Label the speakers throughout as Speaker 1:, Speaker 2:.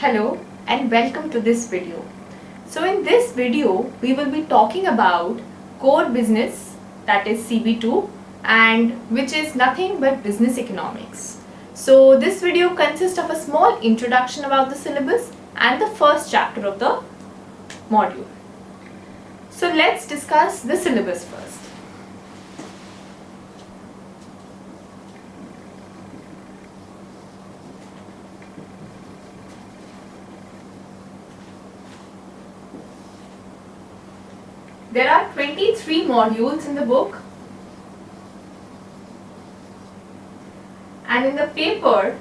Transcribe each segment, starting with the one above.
Speaker 1: Hello and welcome to this video. So in this video we will be talking about core business, that is CB-2, and which is nothing but business economics. So this video consists of a small introduction about the syllabus and the first chapter of the module. So let's discuss the syllabus first. There are 23 modules in the book, and in the paper,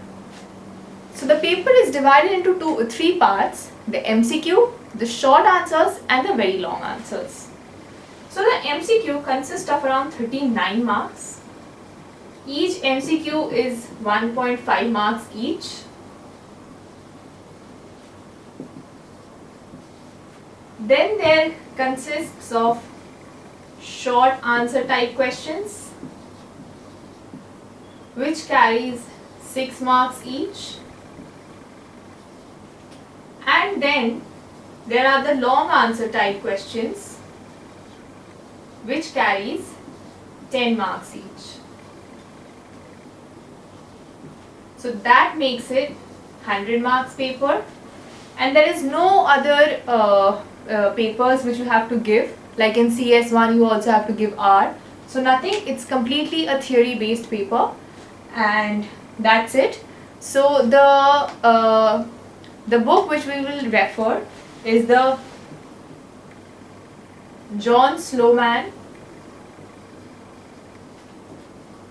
Speaker 1: so the paper is divided into three parts: the MCQ, the short answers and the very long answers. So the MCQ consists of around 39 marks. Each MCQ is 1.5 marks each. Then there consists of short answer type questions which carries 6 marks each, and then there are the long answer type questions which carries 10 marks each. So that makes it 100 marks paper, and there is no other papers which you have to give, like in CS1 you also have to give R. So nothing, it's completely a theory based paper, and that's it. So the book which we will refer is the John Sloman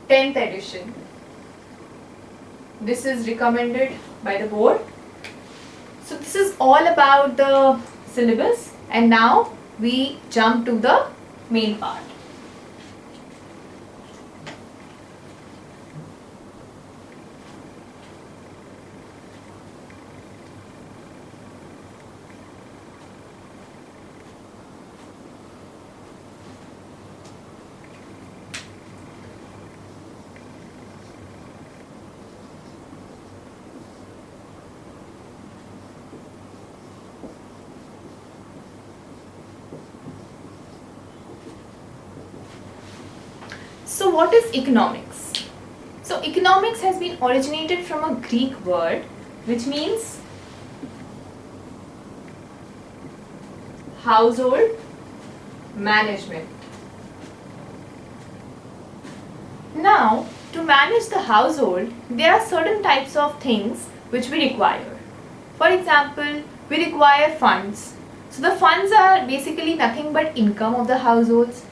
Speaker 1: 10th edition. This is recommended by the board. So this is all about the syllabus, and now we jump to the main part. So what is economics? So economics has been originated from a Greek word which means household management. Now, to manage the household, there are certain types of things which we require. For example, we require funds. So the funds are basically nothing but income of the households.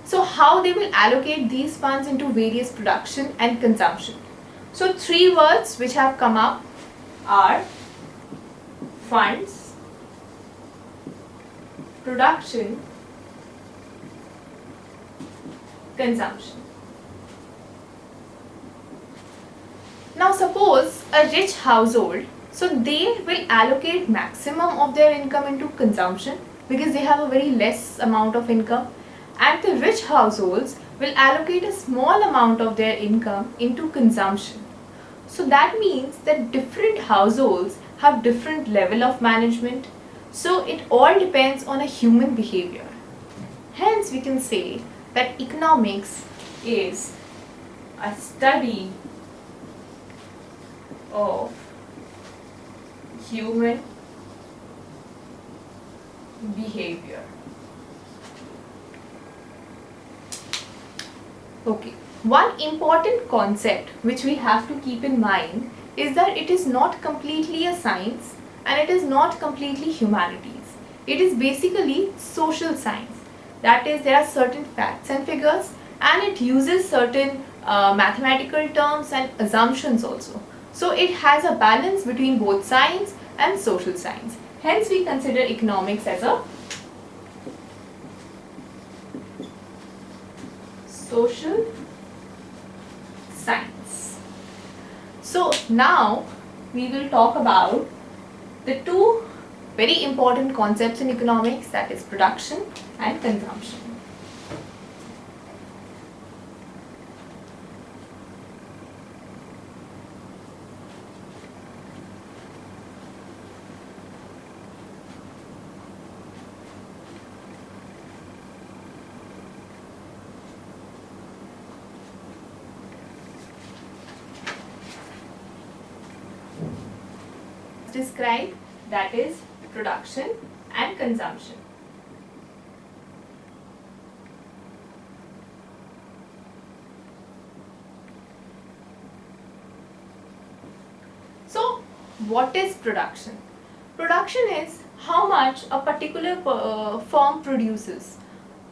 Speaker 1: So how they will allocate these funds into various production and consumption. So three words which have come up are funds, production, consumption. Now suppose a rich household, so they will allocate maximum of their income into consumption because they have a very less amount of income. And the rich households will allocate a small amount of their income into consumption. So that means that different households have different level of management. So it all depends on a human behavior. Hence we can say that economics is a study of human behavior. Okay, one important concept which we have to keep in mind is that it is not completely a science and it is not completely humanities. It is basically social science. That is, there are certain facts and figures, and it uses certain mathematical terms and assumptions also. So it has a balance between both science and social science. Hence we consider economics as a social science. So now we will talk about the two very important concepts in economics, that is production and consumption. described, that is production and consumption. So what is production? Production is how much a particular firm produces,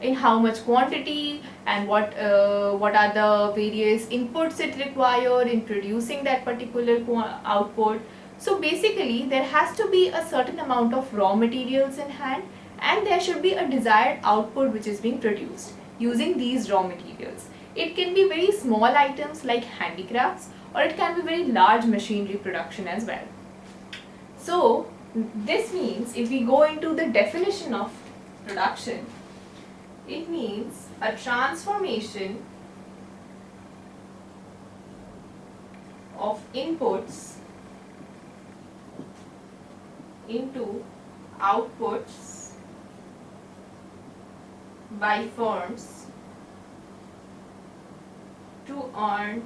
Speaker 1: in how much quantity, and what are the various inputs it require in producing that particular output. So basically there has to be a certain amount of raw materials in hand, and there should be a desired output which is being produced using these raw materials. It can be very small items like handicrafts, or it can be very large machinery production as well. So this means if we go into the definition of production, it means a transformation of inputs into outputs by firms to earn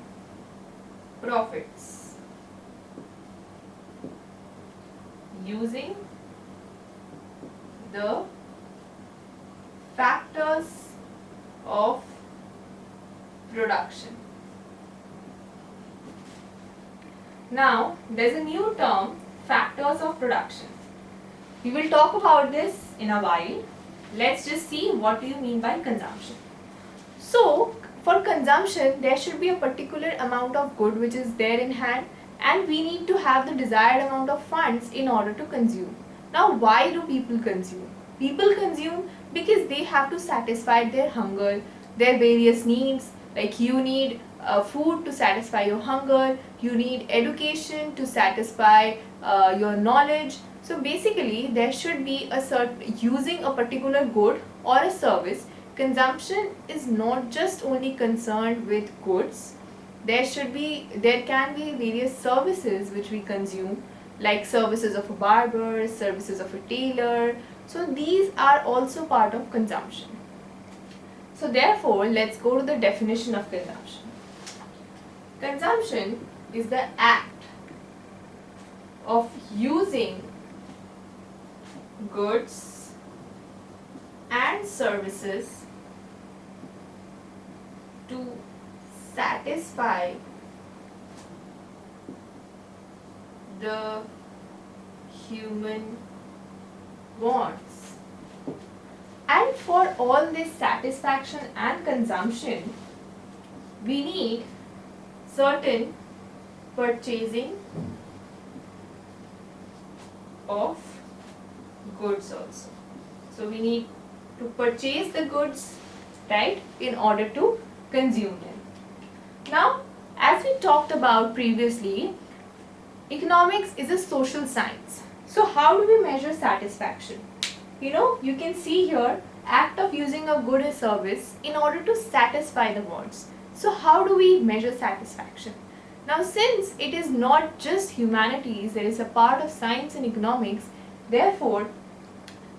Speaker 1: profits using the factors of production. Now there is a new term, factors of production. We will talk about this in a while. Let's just see what do you mean by consumption. So for consumption there should be a particular amount of good which is there in hand, and we need to have the desired amount of funds in order to consume. Now why do people consume? People consume because they have to satisfy their hunger, their various needs, like you need food to satisfy your hunger, you need education to satisfy your knowledge. So basically there should be a certain, using a particular good or a service. Consumption is not just only concerned with goods. There can be various services which we consume, like services of a barber, services of a tailor. So these are also part of consumption. So therefore, let's go to the definition of consumption. Consumption is the act of using goods and services to satisfy the human wants. And for all this satisfaction and consumption, we need certain purchasing of goods also. So we need to purchase the goods, right, in order to consume them. Now, as we talked about previously, economics is a social science. So how do we measure satisfaction? You can see here, act of using a good or service in order to satisfy the wants. So how do we measure satisfaction? Now since it is not just humanities, there is a part of science and economics, therefore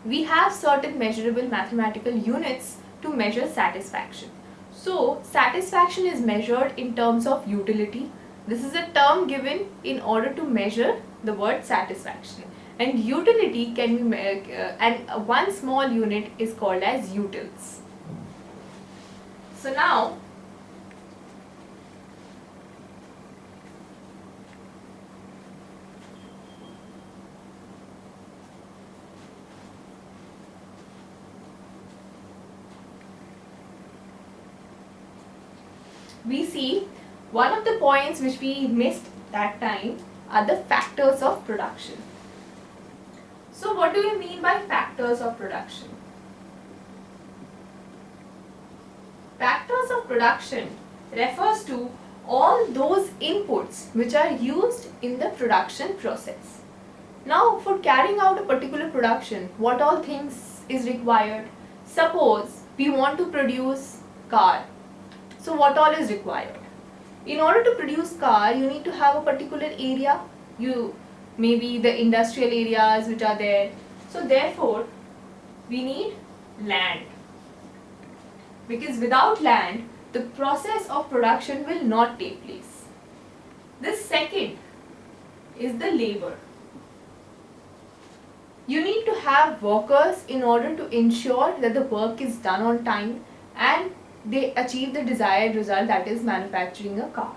Speaker 1: we have certain measurable mathematical units to measure satisfaction. So satisfaction is measured in terms of utility. This is a term given in order to measure the word satisfaction. And utility can be, and one small unit is called as utils. So now, we see one of the points which we missed that time are the factors of production. So what do we mean by factors of production? Factors of production refers to all those inputs which are used in the production process. Now for carrying out a particular production, what all things is required? Suppose we want to produce car. So what all is required? In order to produce car, you need to have a particular area. Maybe the industrial areas which are there. So therefore, we need land. Because without land, the process of production will not take place. The second is the labor. You need to have workers in order to ensure that the work is done on time and they achieve the desired result, that is manufacturing a car.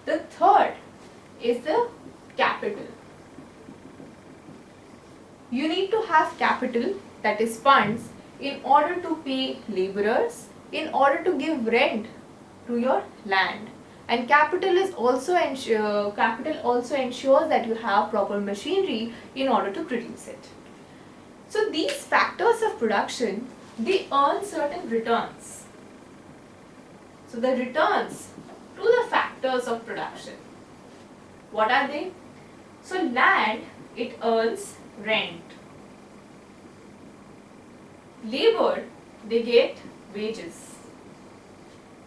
Speaker 1: The third is the capital. You need to have capital, that is funds, in order to pay laborers, in order to give rent to your land. And capital also ensures that you have proper machinery in order to produce it. So these factors of production, they earn certain returns. So the returns to the factors of production, what are they? So land, it earns rent. Labor, they get wages.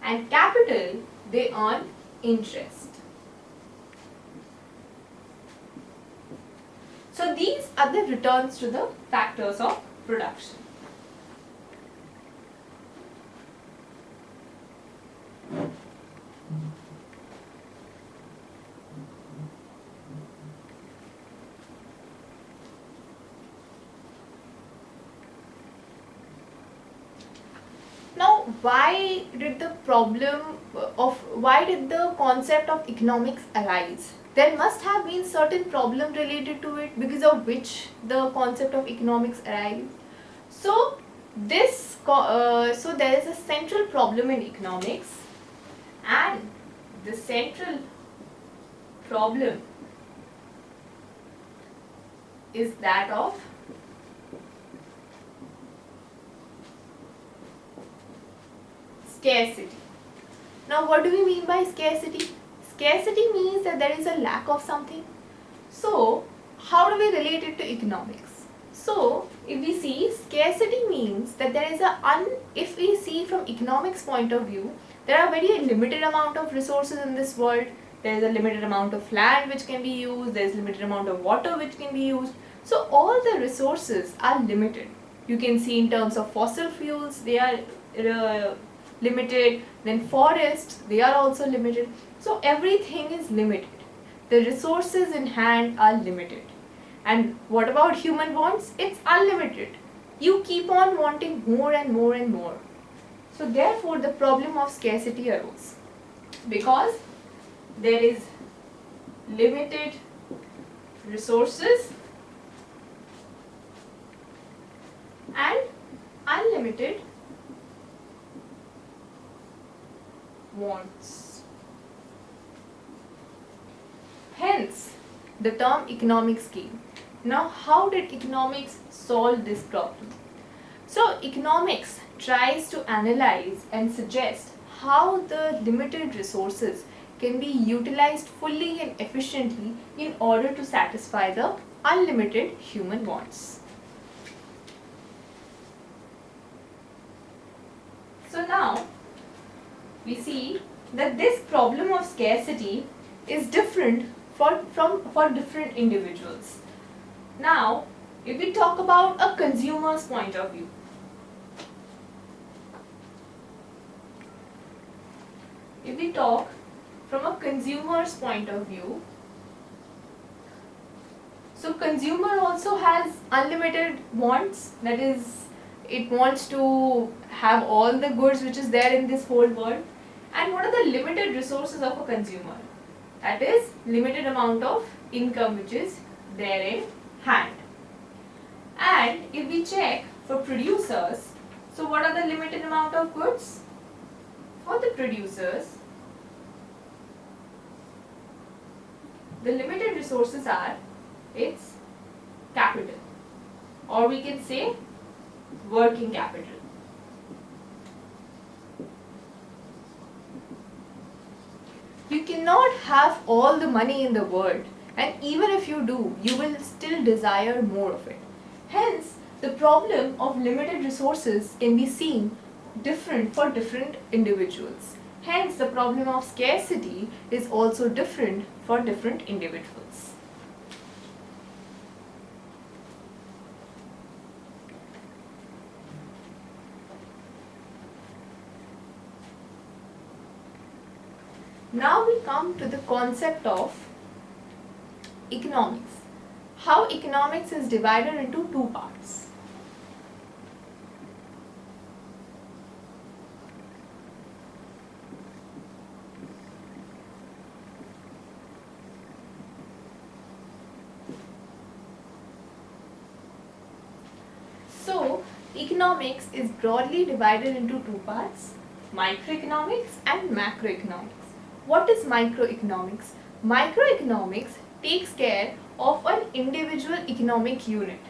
Speaker 1: And capital, they earn interest. So these are the returns to the factors of production. Now, why did the concept of economics arise? There must have been certain problem related to it because of which the concept of economics arise. So there is a central problem in economics, and the central problem is that of scarcity. Now, what do we mean by scarcity? Scarcity means that there is a lack of something. So, how do we relate it to economics? So, if we see, scarcity means that there is if we see from economics point of view, there are very limited amount of resources in this world. There is a limited amount of land which can be used, there is limited amount of water which can be used. So, all the resources are limited. You can see in terms of fossil fuels, they are limited, then forests, they are also limited. So everything is limited. The resources in hand are limited. And what about human wants? It's unlimited. You keep on wanting more and more and more. So therefore the problem of scarcity arose, because there is limited resources and unlimited wants. Hence, the term economics came. Now, how did economics solve this problem? So, economics tries to analyze and suggest how the limited resources can be utilized fully and efficiently in order to satisfy the unlimited human wants. So now, we see that this problem of scarcity is different for different individuals. Now, if we talk about a consumer's point of view, if we talk from a consumer's point of view, so consumer also has unlimited wants, that is, it wants to have all the goods which is there in this whole world. And what are the limited resources of a consumer? That is limited amount of income which is there in hand. And if we check for producers, so what are the limited amount of goods? For the producers, the limited resources are its capital, or we can say working capital. You cannot have all the money in the world, and even if you do, you will still desire more of it. Hence, the problem of limited resources can be seen different for different individuals. Hence, the problem of scarcity is also different for different individuals. Now we come to the concept of economics. how economics is divided into two parts. So, economics is broadly divided into two parts, microeconomics and macroeconomics. What is microeconomics? Microeconomics takes care of an individual economic unit.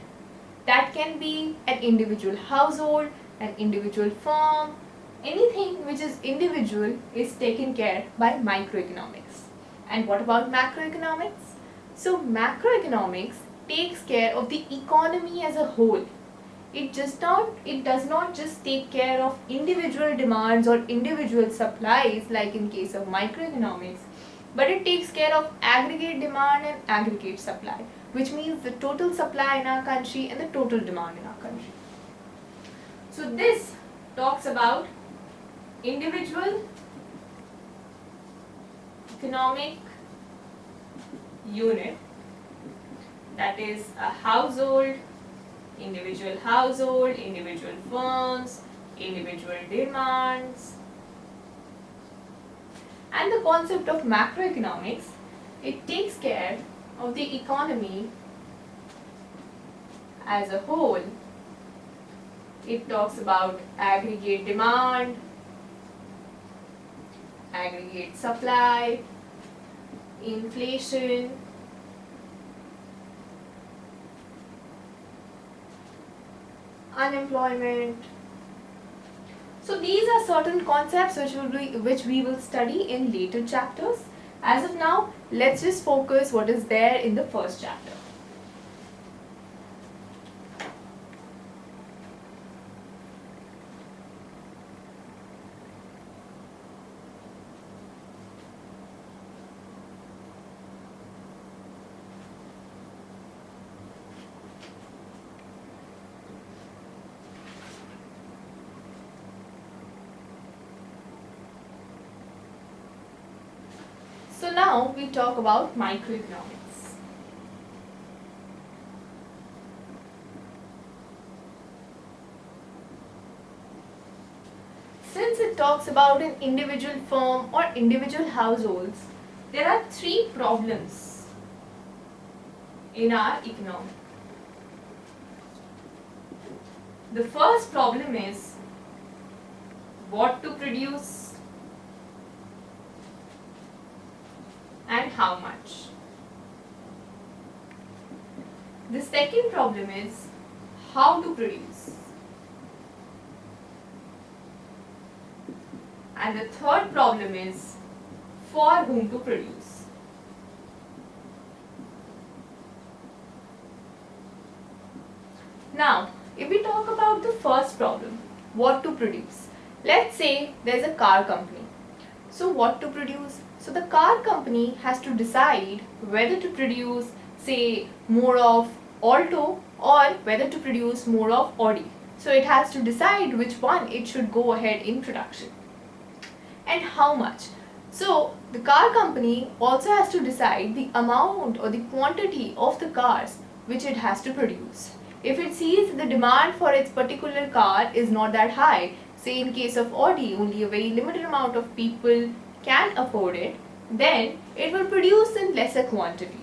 Speaker 1: That can be an individual household, an individual firm, anything which is individual is taken care by microeconomics. And what about macroeconomics? So macroeconomics takes care of the economy as a whole. It does not just take care of individual demands or individual supplies like in case of microeconomics, but it takes care of aggregate demand and aggregate supply, which means the total supply in our country and the total demand in our country. So this talks about individual economic unit, that is a household, individual firms, individual demands. And the concept of macroeconomics, it takes care of the economy as a whole. It talks about aggregate demand, aggregate supply, inflation, unemployment. So these are certain concepts which we will study in later chapters. As of now, let's just focus what is there in the first chapter. So now we talk about microeconomics. Since it talks about an individual firm or individual households, there are three problems in our economy. The first problem is what to produce and how much. The second problem is how to produce. And the third problem is for whom to produce. Now, if we talk about the first problem, what to produce. Let's say there's a car company. So what to produce? So the car company has to decide whether to produce, say, more of Alto or whether to produce more of Audi. So it has to decide which one it should go ahead in production and how much. So the car company also has to decide the amount or the quantity of the cars which it has to produce. If it sees the demand for its particular car is not that high, say in case of Audi only a very limited amount of people can afford it, then it will produce in lesser quantity.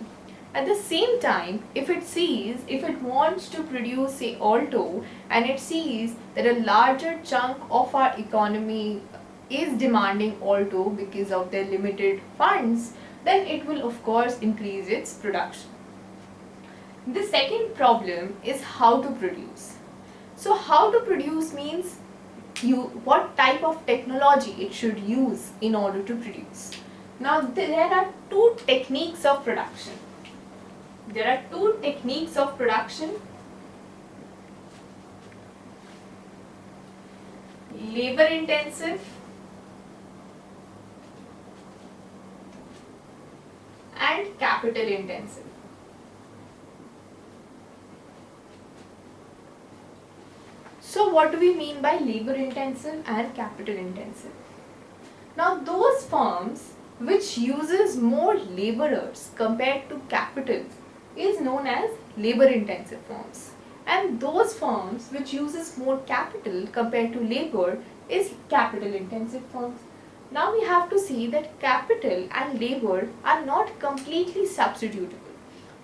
Speaker 1: At the same time, if it wants to produce say Alto and it sees that a larger chunk of our economy is demanding Alto because of their limited funds, then it will of course increase its production. The second problem is how to produce. So how to produce means what type of technology it should use in order to produce. Now there are two techniques of production. Labor intensive and capital intensive. So what do we mean by labor intensive and capital intensive? Now those firms which uses more laborers compared to capital, is known as labor intensive firms, and those firms which uses more capital compared to labor is capital intensive firms. Now we have to see that capital and labor are not completely substitutable.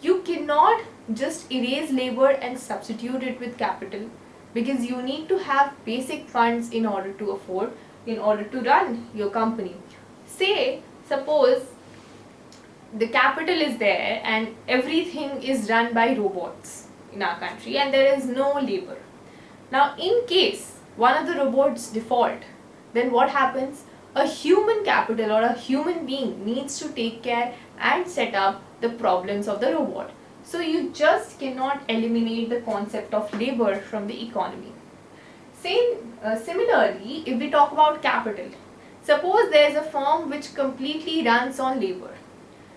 Speaker 1: You cannot just erase labor and substitute it with capital, because you need to have basic funds in order to run your company. Suppose the capital is there and everything is run by robots in our country and there is no labor. Now in case one of the robots default, then what happens? A human capital or a human being needs to take care and set up the problems of the robot. So you just cannot eliminate the concept of labor from the economy. Similarly, if we talk about capital, suppose there is a firm which completely runs on labor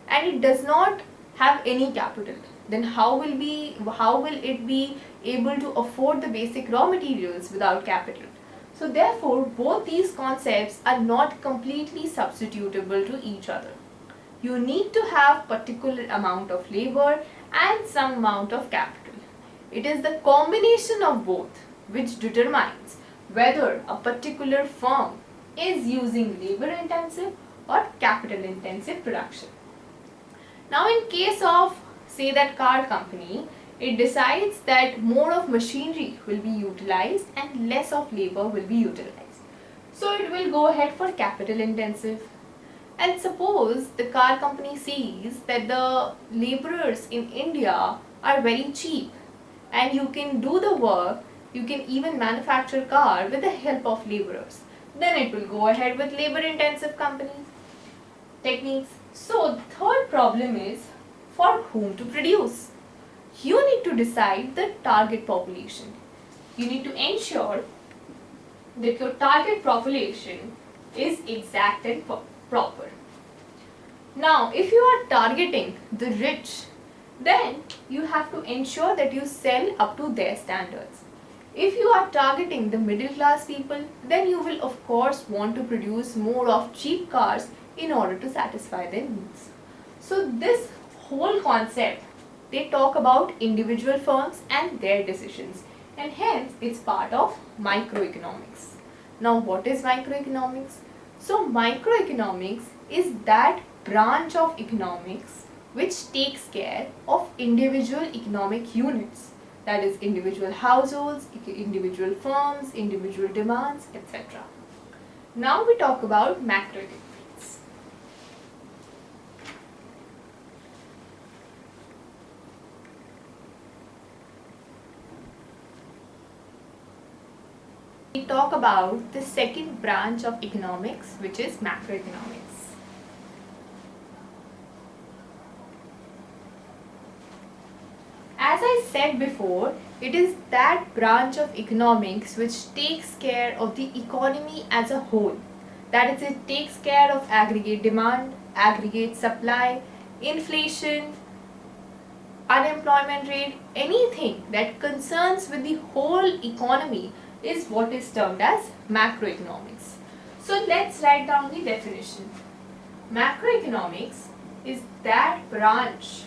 Speaker 1: and it does not have any capital, then how will it be able to afford the basic raw materials without capital? So therefore, both these concepts are not completely substitutable to each other. You need to have particular amount of labor and some amount of capital. It is the combination of both which determines whether a particular firm is using labor intensive or capital intensive production. Now in case of, say, that car company, it decides that more of machinery will be utilized and less of labor will be utilized. So it will go ahead for capital intensive. And suppose the car company sees that the laborers in India are very cheap and you can do the work, you can even manufacture car with the help of laborers. Then it will go ahead with labor intensive techniques. So the third problem is for whom to produce. You need to decide the target population. You need to ensure that your target population is exact and proper. Now, if you are targeting the rich, then you have to ensure that you sell up to their standards. If you are targeting the middle class people, then you will of course want to produce more of cheap cars in order to satisfy their needs. So this whole concept, they talk about individual firms and their decisions, and hence it's part of microeconomics. Now what is microeconomics? So microeconomics is that branch of economics which takes care of individual economic units, that is individual households, individual firms, individual demands, etc. Now we talk about macroeconomics. We talk about the second branch of economics, which is macroeconomics. As I said before, it is that branch of economics which takes care of the economy as a whole. That is, it takes care of aggregate demand, aggregate supply, inflation, unemployment rate, anything that concerns with the whole economy is what is termed as macroeconomics. So let's write down the definition. Macroeconomics is that branch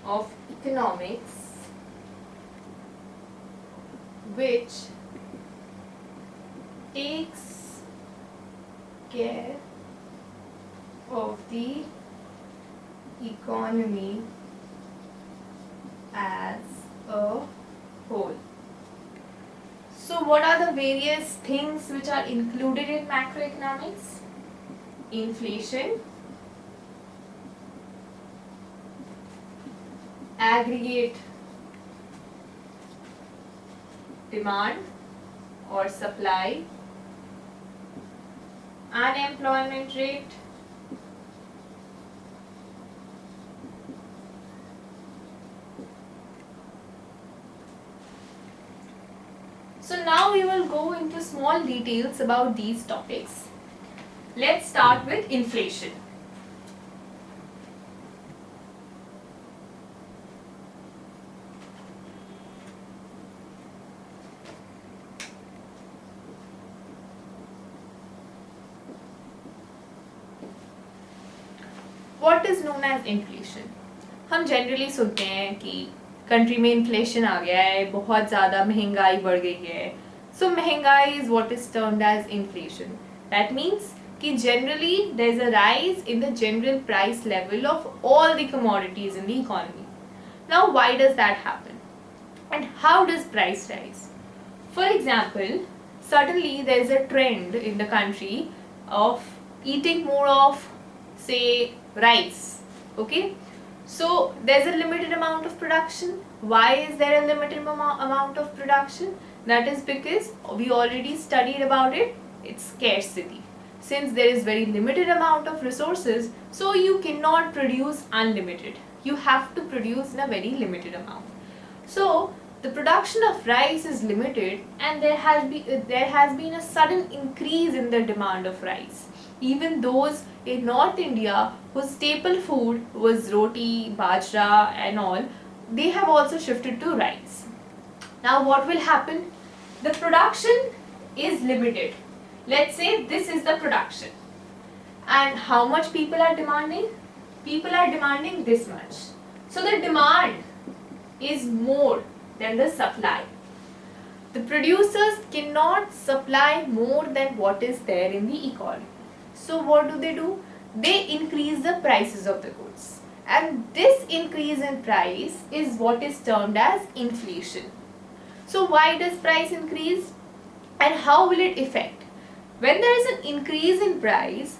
Speaker 1: of economics which takes care of the economy as a whole. So what are the various things which are included in macroeconomics? Inflation, aggregate demand or supply, unemployment rate, so now we will go into small details about these topics. Let's start with inflation. What is known as inflation? हम generally सुनते हैं कि country में inflation आ गया है, बहुत ज़्यादा महंगाई बढ़ गई है. सो महंगाई is what is termed as inflation. That means कि generally there is a rise in the general price level of all the commodities in the economy. Now why does that happen? And how does price rise? For example, suddenly there is a trend in the country of eating more of, say, rice. Okay, so there's a limited amount of production. Why is there a limited amount of production? That is because we already studied about it. It's scarcity. Since there is very limited amount of resources, so you cannot produce unlimited. You have to produce in a very limited amount. So the production of rice is limited, and there has been a sudden increase in the demand of rice. Even those in North India whose staple food was roti, bajra and all, they have also shifted to rice. Now what will happen? The production is limited. Let's say this is the production. And how much people are demanding? People are demanding this much. So the demand is more than the supply. The producers cannot supply more than what is there in the economy. So what do? They increase the prices of the goods. And this increase in price is what is termed as inflation. So why does price increase? And how will it affect? When there is an increase in price,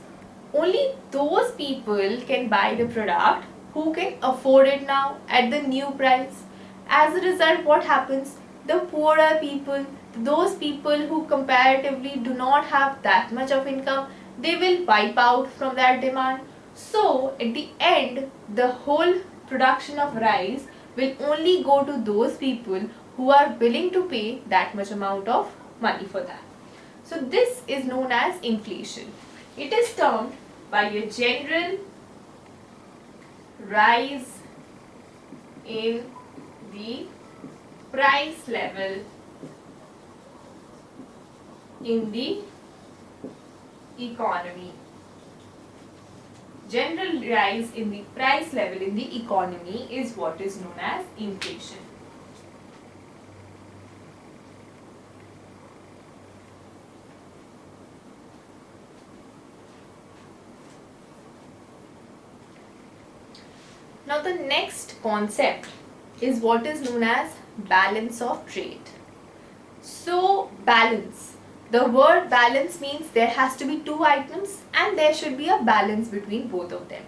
Speaker 1: only those people can buy the product who can afford it now at the new price. As a result, what happens? The poorer people, those people who comparatively do not have that much of income, they will wipe out from that demand. So at the end, the whole production of rice will only go to those people who are willing to pay that much amount of money for that. So this is known as inflation. It is termed by a general rise in the price level in the economy. General rise in the price level in the economy is what is known as inflation. Now the next concept is what is known as balance of trade. So balance. The word balance means there has to be two items and there should be a balance between both of them.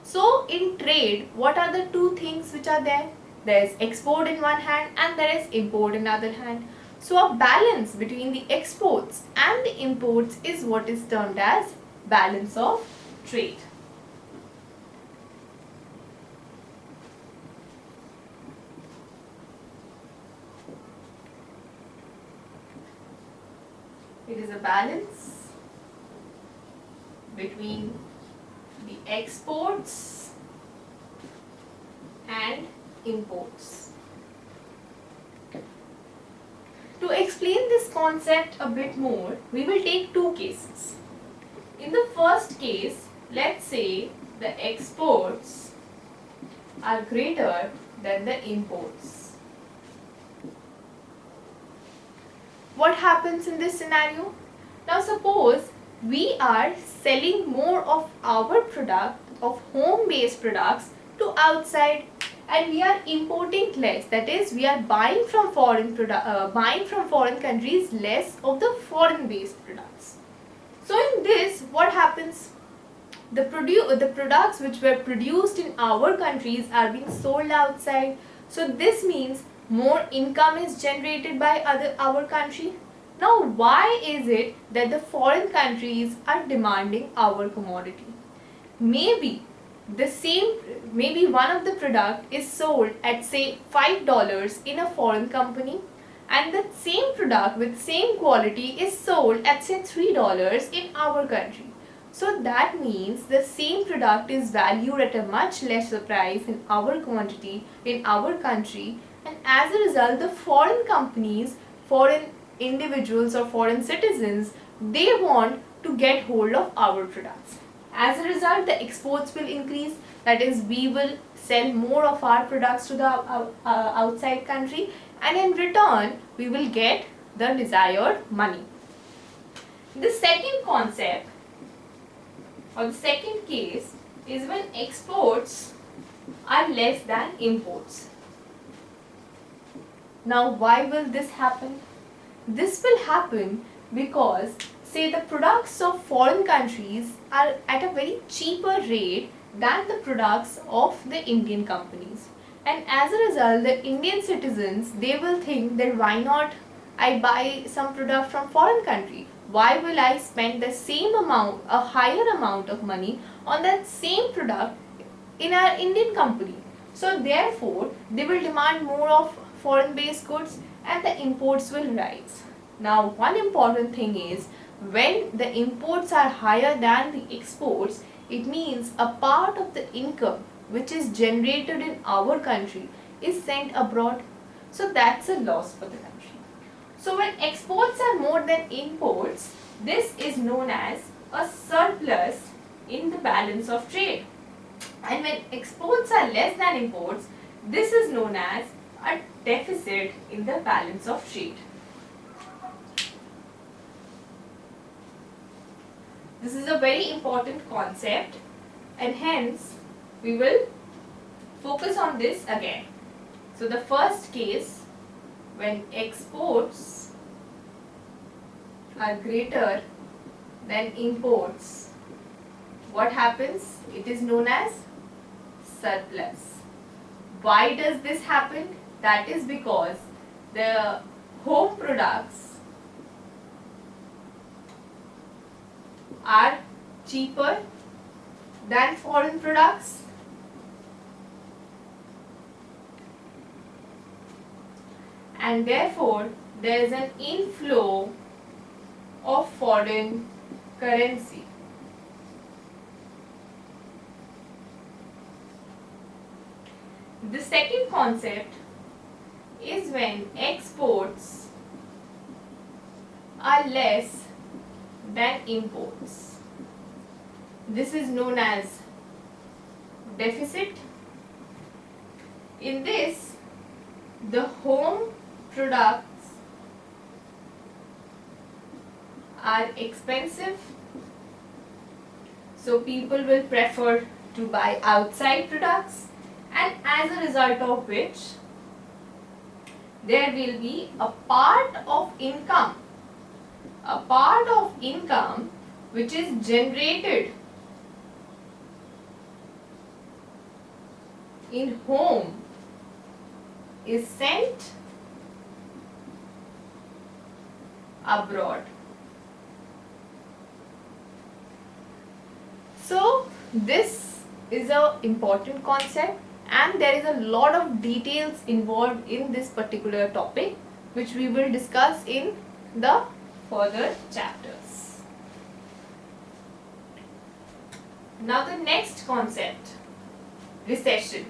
Speaker 1: So in trade, what are the two things which are there? There is export in one hand and there is import in other hand. So a balance between the exports and the imports is what is termed as balance of trade. It is a balance between the exports and imports. To explain this concept a bit more, we will take two cases. In the first case, let's say the exports are greater than the imports. What happens in this scenario? Now suppose we are selling more of our product, of home-based products, to outside, and we are importing less. That is, we are buying from foreign countries less of the foreign-based products. So in this, what happens? The products which were produced in our countries are being sold outside. So this means more income is generated by our country. Now why is it that the foreign countries are demanding our commodity? Maybe one of the product is sold at say $5 in a foreign company, and the same product with same quality is sold at say $3 in our country. So that means the same product is valued at a much lesser price in our quantity in our country, and as a result the foreign companies, foreign individuals or foreign citizens, they want to get hold of our products. As a result, the exports will increase. That is, we will sell more of our products to the outside country, and in return, we will get the desired money. The second concept or the second case is when exports are less than imports. Now, why will this happen? This will happen because, say, the products of foreign countries are at a very cheaper rate than the products of the Indian companies. And as a result, the Indian citizens, they will think that why not I buy some product from foreign country? Why will I spend the same amount, a higher amount of money on that same product in our Indian company? So therefore, they will demand more of foreign based goods and the imports will rise. Now, one important thing is, when the imports are higher than the exports, it means a part of the income which is generated in our country is sent abroad. So that's a loss for the country. So when exports are more than imports, this is known as a surplus in the balance of trade. And when exports are less than imports, this is known as a deficit in the balance of trade. This is a very important concept, and hence we will focus on this again. So the first case, when exports are greater than imports, what happens? It is known as surplus. Why does this happen? That is because the home products are cheaper than foreign products, and therefore there is an inflow of foreign currency. The second concept is when exports are less than imports. This is known as deficit. In this, the home products are expensive, so people will prefer to buy outside products, and as a result of which there will be a part of income which is generated in home is sent abroad. So this is an important concept, and there is a lot of details involved in this particular topic, which we will discuss in the further chapters. Now the next concept, recession.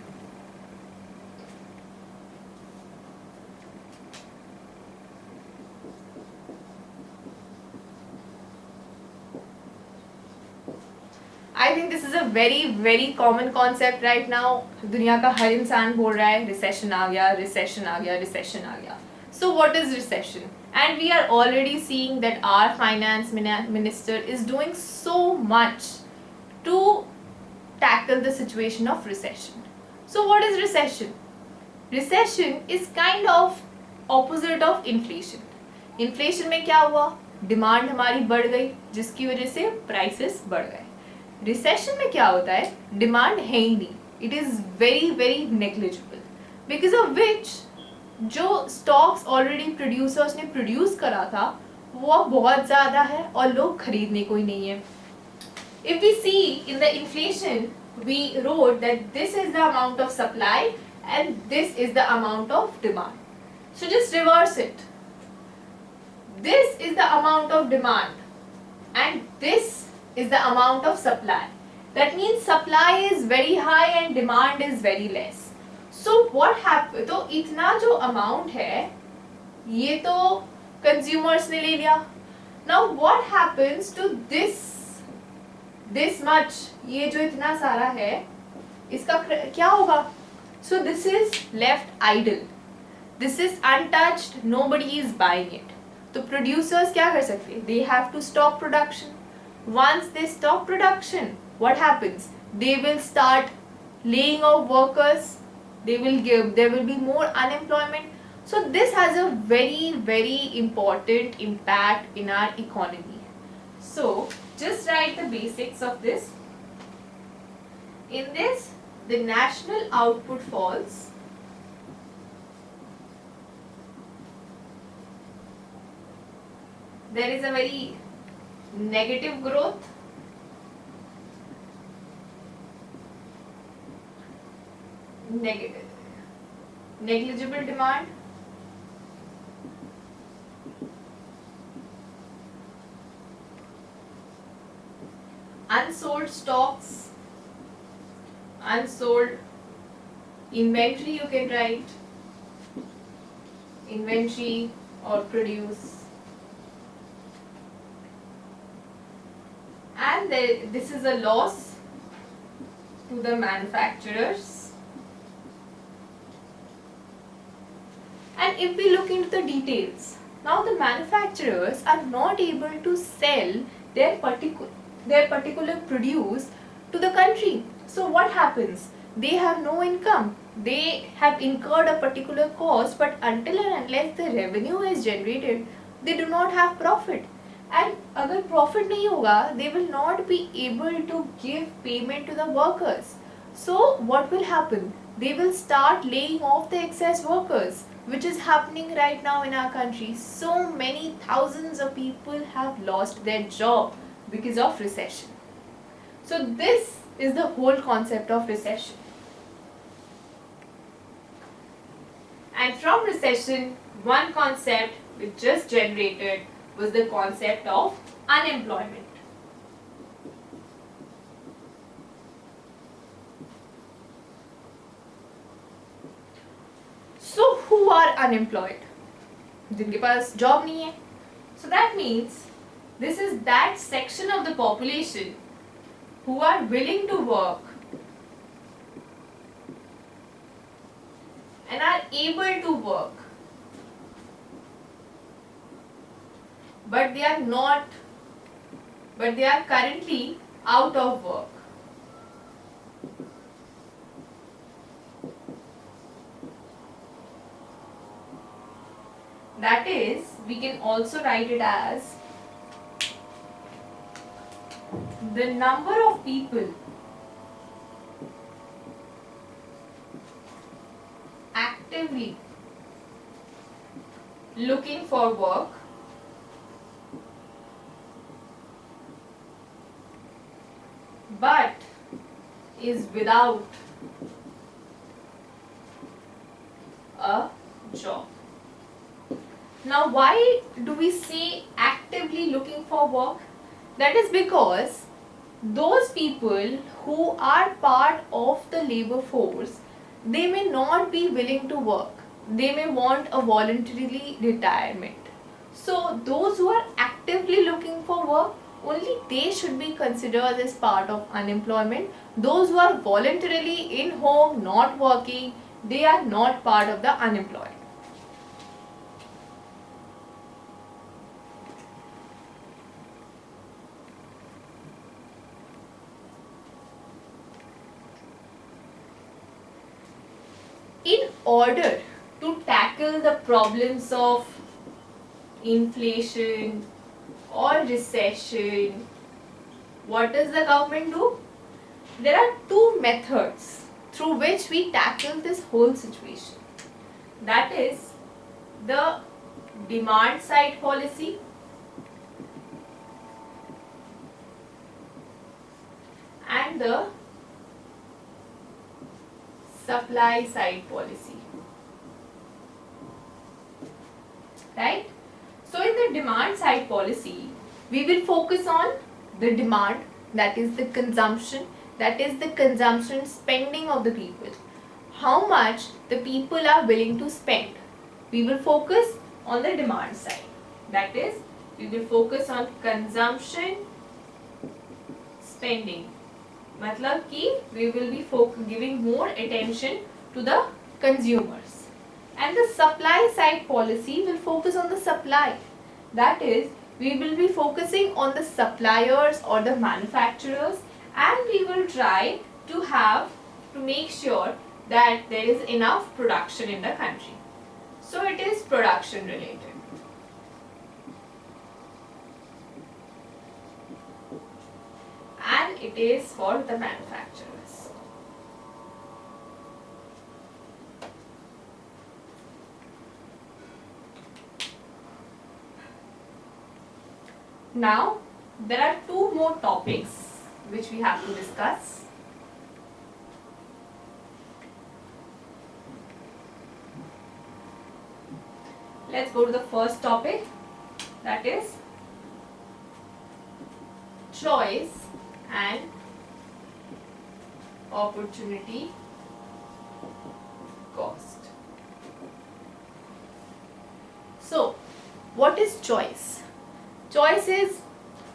Speaker 1: I think this is a very common concept right now. दुनिया का हर इंसान बोल रहा है recession आ गया, recession आ गया, recession आ गया. So what is recession? And we are already seeing that our finance minister is doing so much to tackle the situation of recession. So what is recession? Recession is kind of opposite of inflation. Inflation में क्या हुआ? Demand हमारी बढ़ गई, जिसकी वजह से prices बढ़ गए. Recession में क्या होता है? Demand है ही नहीं. It is very negligible. Because of which जो stocks already producers ने produce करा था वो बहुत ज़्यादा है और लोग खरीदने को ही नहीं है. If we see in the inflation, we wrote that this is the amount of supply and this is the amount of demand. So just reverse it. This is the amount of demand and this is the amount of supply. That means supply is very high and demand is very less. So what happens? तो इतना जो amount है ये तो consumers ने ले लिया. Now what happens to this this much, ये जो इतना सारा है इसका क्या होगा? So this is left idle, this is untouched, nobody is buying it. तो producers क्या कर सकते? They have to stop production. Once they stop production, what happens? They will start laying off workers, there will be more unemployment. So this has a very important impact in our economy. So just write the basics of this. In this, the national output falls. There is a very negative growth. Negligible demand. Unsold stocks, unsold inventory, you can write inventory or produce. And this is a loss to the manufacturers. And if we look into the details, now the manufacturers are not able to sell their particular produce to the country. So what happens? They have no income. They have incurred a particular cost, but until and unless the revenue is generated, they do not have profit. And अगर profit नहीं होगा, they will not be able to give payment to the workers. So what will happen? They will start laying off the excess workers, which is happening right now in our country. So many thousands of people have lost their job because of recession. So this is the whole concept of recession. And from recession, one concept which just generated was the concept of unemployment. So who are unemployed? जिनके पास job नहीं है. So that means this is that section of the population who are willing to work and are able to work, but they are currently out of work. That is, we can also write it as the number of people actively looking for work but is without a job. Now, why do we say actively looking for work? That is because those people who are part of the labor force, they may not be willing to work. They may want a voluntarily retirement. So those who are actively looking for work, only they should be considered as part of unemployment. Those who are voluntarily in home not working, they are not part of the unemployed. In order to tackle the problems of inflation or recession, what does the government do? There are two methods through which we tackle this whole situation. That is the demand side policy and the supply side policy, right? So in the demand side policy, we will focus on the demand, that is the consumption, that is the consumption spending of the people. How much the people are willing to spend. We will focus on the demand side. That is, we will focus on consumption, spending. मतलब कि we will be giving more attention to the consumers. And the supply side policy will focus on the supply. That is, we will be focusing on the suppliers or the manufacturers, and we will try to make sure that there is enough production in the country. So it is production related. And it is for the manufacturers. Now, there are two more topics which we have to discuss. Let's go to the first topic, that is choice and opportunity cost. So, what is choice? Choice is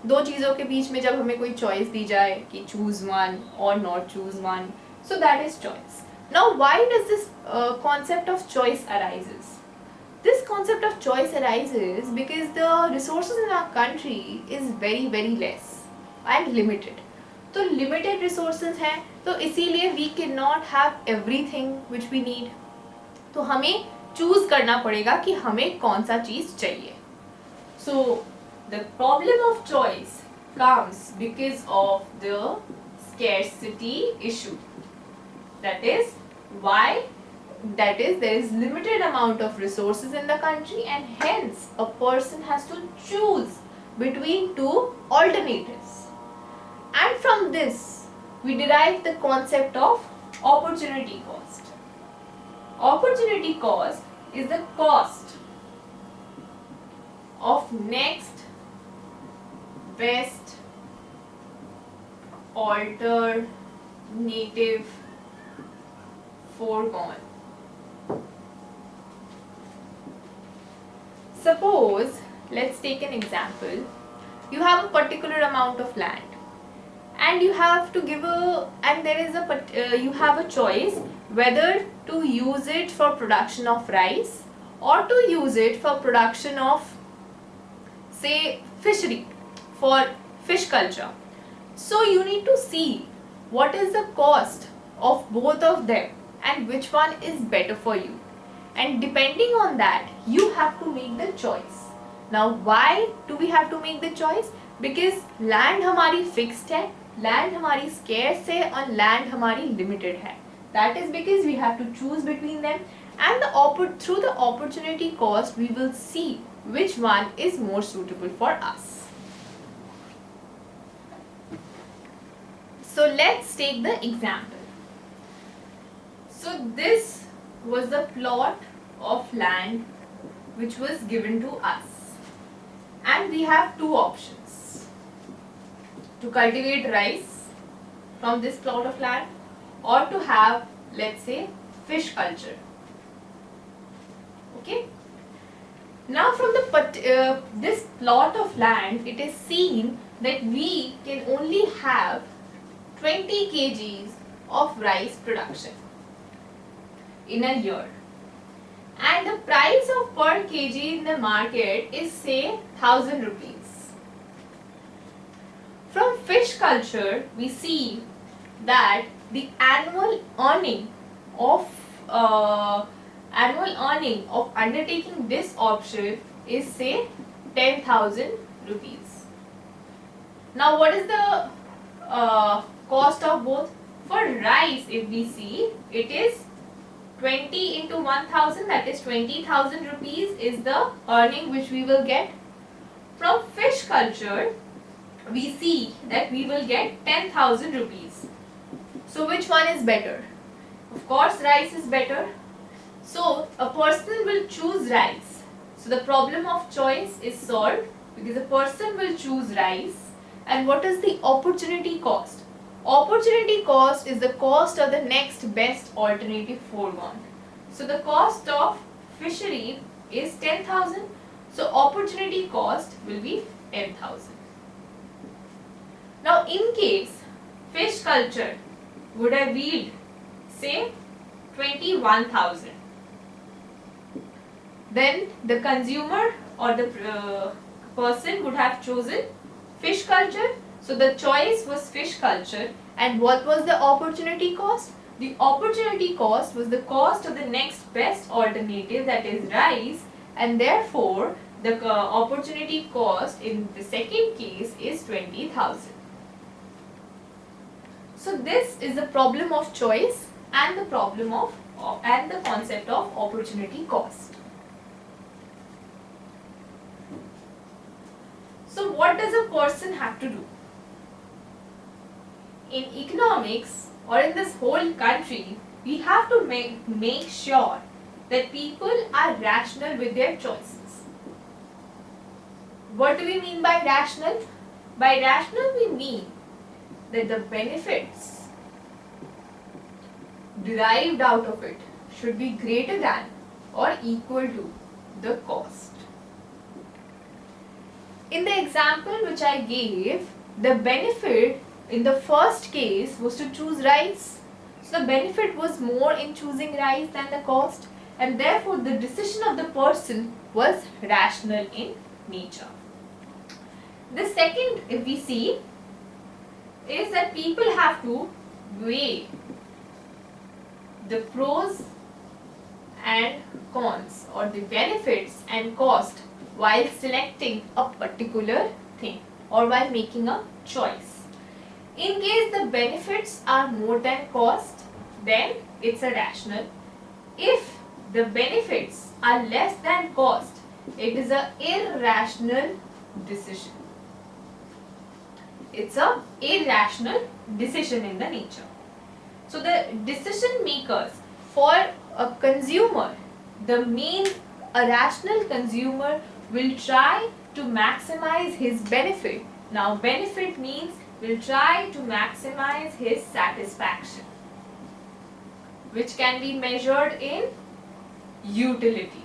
Speaker 1: दो चीज़ों के बीच में जब हमें कोई choice दी जाए कि choose one or not choose one, so that is choice. Now, why does this concept of choice arises? This concept of choice arises because the resources in our country is very less and limited. तो limited resources हैं, तो इसीलिए we cannot have everything which we need. तो हमें choose करना पड़ेगा कि हमें कौन सा चीज़ चाहिए. So the problem of choice comes because of the scarcity issue. That is why. That is, there is limited amount of resources in the country, and hence a person has to choose between two alternatives. And from this, we derive the concept of opportunity cost. Opportunity cost is the cost of next best alternative foregone. Suppose, let's take an example. You have a particular amount of land, and you have to give you have a choice whether to use it for production of rice or to use it for production of, say, fishery, for fish culture. So you need to see what is the cost of both of them and which one is better for you. And depending on that, you have to make the choice. Now, why do we have to make the choice? Because land हमारी fixed है, land हमारी scarce है, और land हमारी limited है. That is because we have to choose between them, and through the opportunity cost, we will see which one is more suitable for us. So let's take the example. So this was the plot of land which was given to us, and we have two options: to cultivate rice from this plot of land, or to have, let's say, fish culture. Okay. Now from this plot of land, it is seen that we can only have 20 kgs of rice production in a year, and the price of per kg in the market is, say, 1000 rupees. From fish culture, we see that the annual earning of undertaking this option is, say, 10,000 rupees. Now, what is the cost of both? For rice, if we see, it is 20 into 1000, that is 20,000 rupees is the earning which we will get. From fish culture, we see that we will get 10,000 rupees. So which one is better? Of course, rice is better. So a person will choose rice. So the problem of choice is solved because a person will choose rice. And what is the opportunity cost? Opportunity cost is the cost of the next best alternative foregone. So the cost of fishery is 10,000. So opportunity cost will be 10,000. Now in case fish culture would have yielded, say, 21,000. Then the consumer or the person would have chosen fish culture. So the choice was fish culture. And what was the opportunity cost? The opportunity cost was the cost of the next best alternative, that is rice, and therefore the opportunity cost in the second case is 20,000. So this is the problem of choice and the problem of and the concept of opportunity cost. So what does a person have to do? In economics or in this whole country, we have to make sure that people are rational with their choices. What do we mean by rational? By rational we mean that the benefits derived out of it should be greater than or equal to the cost. In the example which I gave, the benefit in the first case was to choose rice. So the benefit was more in choosing rice than the cost, and therefore the decision of the person was rational in nature. The second, if we see, is that people have to weigh the pros and cons, or the benefits and cost, while selecting a particular thing or while making a choice. In case the benefits are more than cost, then it's a rational. If the benefits are less than cost, it is an irrational decision. It's an irrational decision in the nature. So the decision makers for a consumer, a rational consumer will try to maximize his benefit. Now benefit means will try to maximize his satisfaction, which can be measured in utility.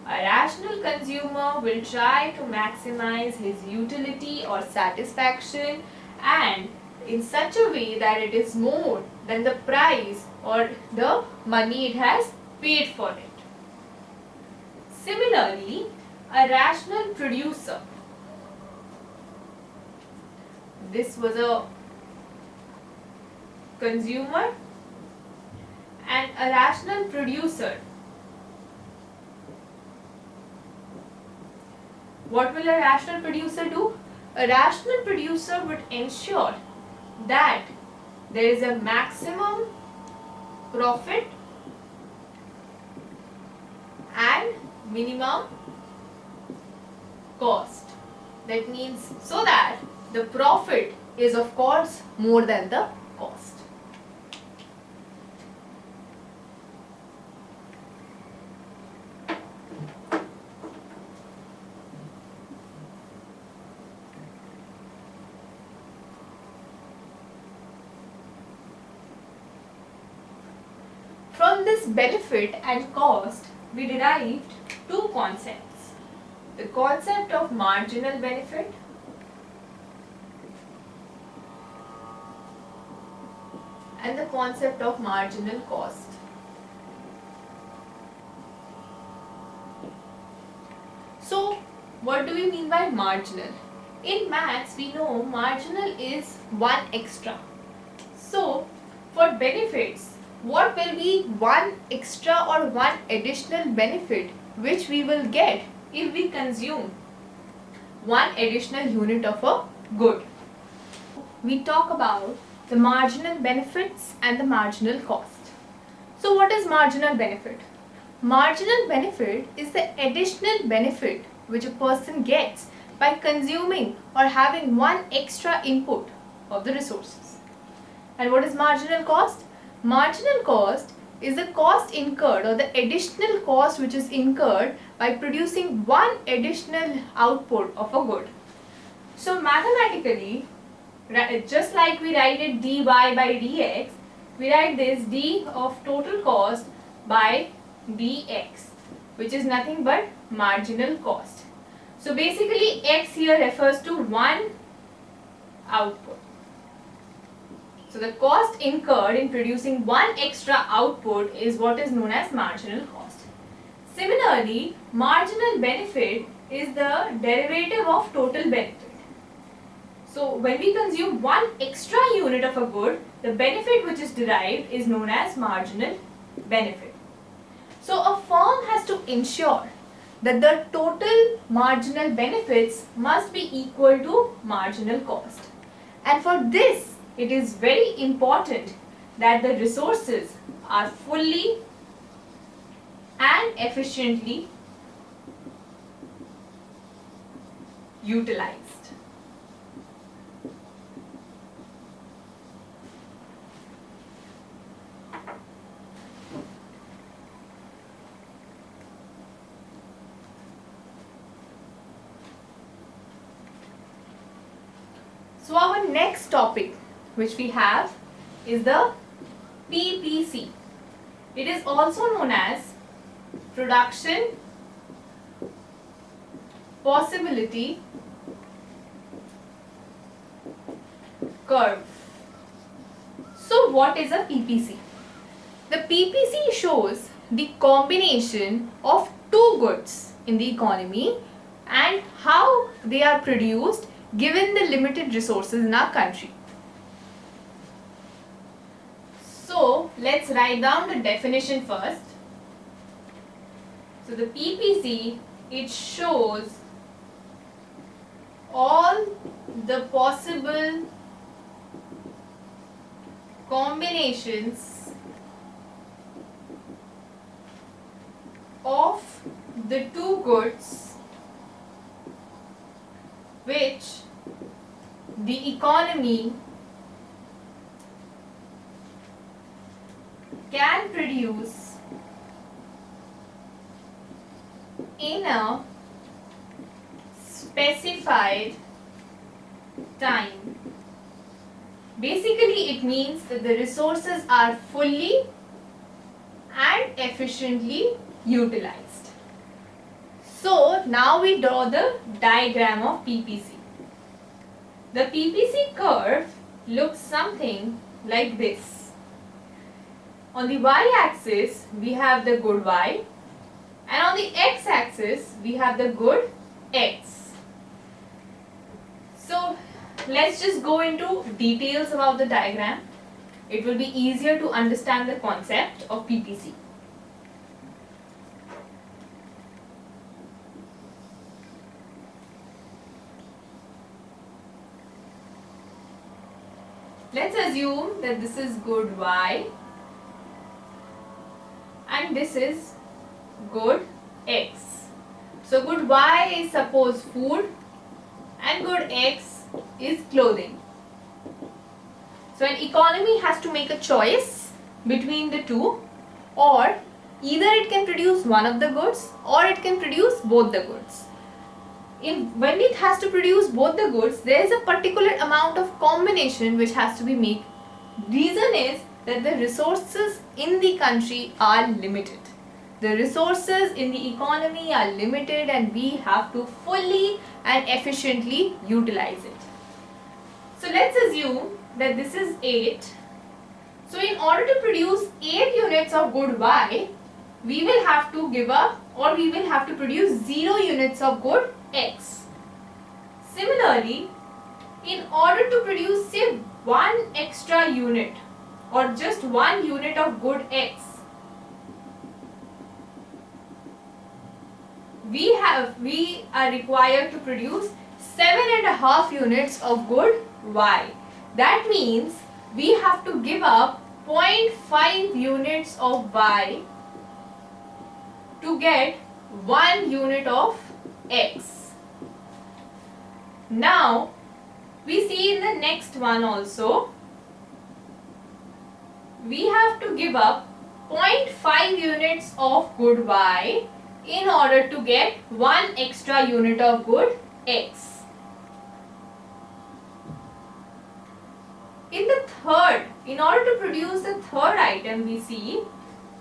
Speaker 1: A rational consumer will try to maximize his utility or satisfaction, and in such a way that it is more than the price or the money it has paid for it. Similarly, a rational producer, this was a consumer, and a rational producer, what will a rational producer do? A rational producer would ensure that there is a maximum profit and minimum cost. That means so that the profit is of course more than the cost. From this benefit and cost, we derived two concepts. The concept of marginal benefit and the concept of marginal cost. So, what do we mean by marginal? In maths, we know marginal is one extra. So, for benefits, what will be one extra or one additional benefit which we will get if we consume one additional unit of a good? We talk about the marginal benefits and the marginal cost. So what is marginal benefit? Marginal benefit is the additional benefit which a person gets by consuming or having one extra input of the resources. And what is marginal cost? Marginal cost is the cost incurred or the additional cost which is incurred by producing one additional output of a good. So mathematically, just like we write it dy by dx, we write this d of total cost by dx, which is nothing but marginal cost. So basically x here refers to one output. So the cost incurred in producing one extra output is what is known as marginal cost. Similarly, marginal benefit is the derivative of total benefit. So when we consume one extra unit of a good, the benefit which is derived is known as marginal benefit. So a firm has to ensure that the total marginal benefits must be equal to marginal cost. And for this, it is very important that the resources are fully and efficiently utilized. So our next topic which we have is the PPC. It is also known as Production Possibility Curve. So what is a PPC? The PPC shows the combination of two goods in the economy and how they are produced given the limited resources in our country. So let's write down the definition first. So the PPC, it shows all the possible combinations of the two goods which the economy can produce in a specified time. Basically, it means that the resources are fully and efficiently utilized. So now we draw the diagram of PPC. The PPC curve looks something like this. On the y-axis, we have the good y, and on the x-axis, we have the good x. So let's just go into details about the diagram. It will be easier to understand the concept of PPC. Let's assume that this is good y and this is good x. So good y is suppose food and good x is clothing. So an economy has to make a choice between the two, or either it can produce one of the goods or it can produce both the goods. When it has to produce both the goods, there is a particular amount of combination which has to be made. Reason is that the resources in the country are limited. The resources in the economy are limited and we have to fully and efficiently utilize it. So let's assume that this is 8. So in order to produce 8 units of good y, we will have to give up, or we will have to produce 0 units of good x. Similarly, in order to produce say 1 extra unit or just 1 unit of good x, we are required to produce 7.5 units of good y. That means we have to give up 0.5 units of y to get 1 unit of x. Now we see in the next one also, we have to give up 0.5 units of good y in order to get 1 extra unit of good x. In order to produce the third item, we see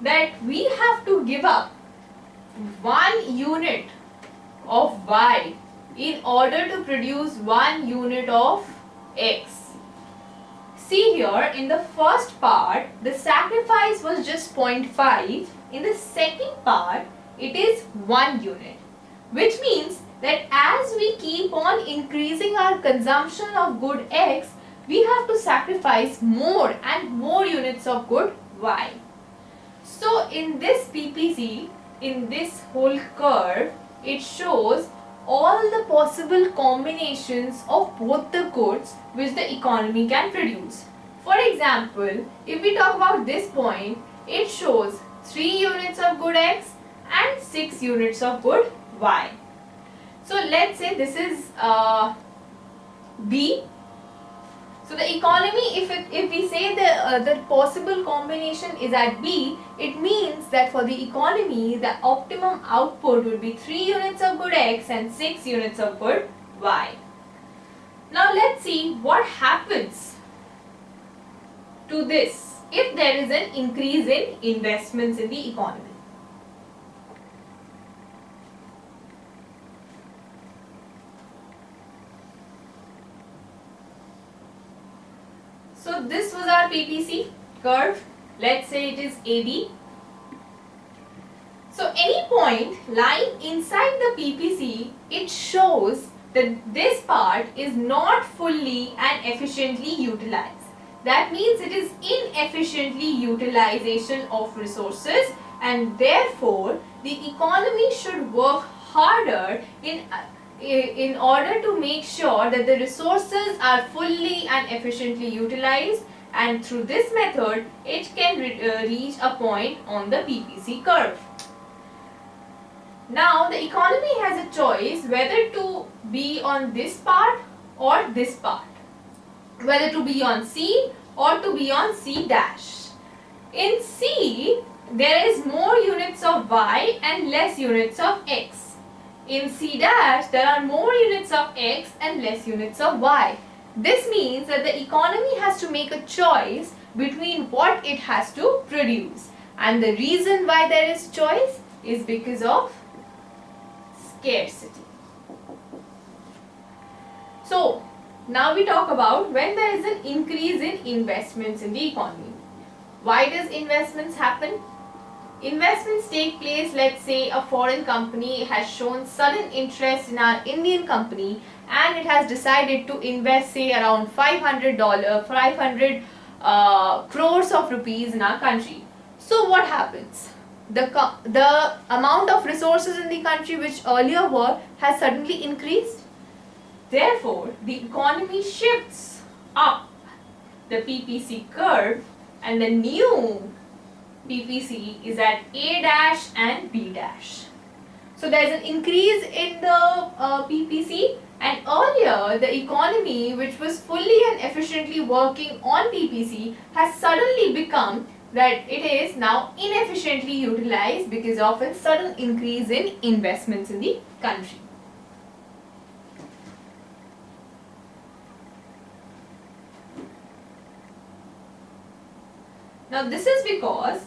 Speaker 1: that we have to give up 1 unit of y in order to produce 1 unit of x. see here in the first part the sacrifice was just 0.5. In the second part it is 1 unit, which means that as we keep on increasing our consumption of good X, we have to sacrifice more and more units of good Y. So in this PPC, in this whole curve, it shows all the possible combinations of both the goods which the economy can produce. For example, if we talk about this point, it shows 3 units of good X and 6 units of good Y. So let's say this is B. So the economy, if we say the possible combination is at B, it means that for the economy the optimum output will be 3 units of good X and 6 units of good Y. Now let's see what happens to this if there is an increase in investments in the economy. So this was our PPC curve. Let's say it is AB. So any point lying inside the PPC, it shows that this part is not fully and efficiently utilized. That means it is inefficiently utilization of resources, and therefore the economy should work harder in order to make sure that the resources are fully and efficiently utilized, and through this method it can reach a point on the PPC curve. Now the economy has a choice whether to be on this part or this part, whether to be on C or to be on C dash. In C there is more units of Y and less units of X. In C dash, there are more units of X and less units of Y. This means that the economy has to make a choice between what it has to produce. And the reason why there is choice is because of scarcity. So, now we talk about when there is an increase in investments in the economy. Why does investments happen? Investments take place, let's say a foreign company has shown sudden interest in our Indian company and it has decided to invest say around $500 crores of rupees in our country. So what happens? The amount of resources in the country which earlier were has suddenly increased. Therefore, the economy shifts up the PPC curve and the new PPC is at A dash and B dash. So there is an increase in the PPC, and earlier the economy which was fully and efficiently working on PPC has suddenly become that it is now inefficiently utilized because of a sudden increase in investments in the country. Now this is because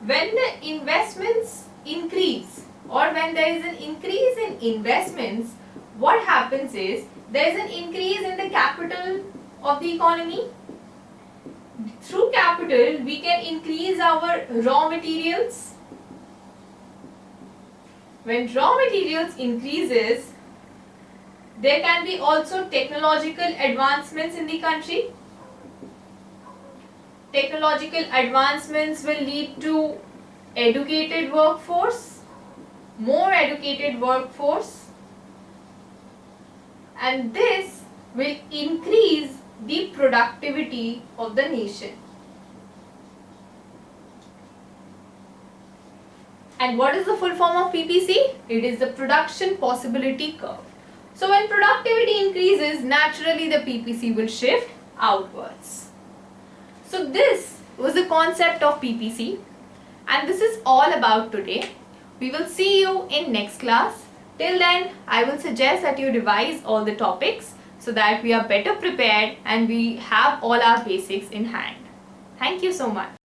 Speaker 1: when the investments increase or when there is an increase in investments, what happens is there is an increase in the capital of the economy. Through capital, we can increase our raw materials. When raw materials increases, there can be also technological advancements in the country. Technological advancements will lead to educated workforce, more educated workforce, and this will increase the productivity of the nation. And what is the full form of PPC? It is the production possibility curve. So when productivity increases, naturally the PPC will shift outwards. So this was the concept of PPC, and this is all about today. We will see you in next class. Till then, I will suggest that you revise all the topics so that we are better prepared and we have all our basics in hand. Thank you so much.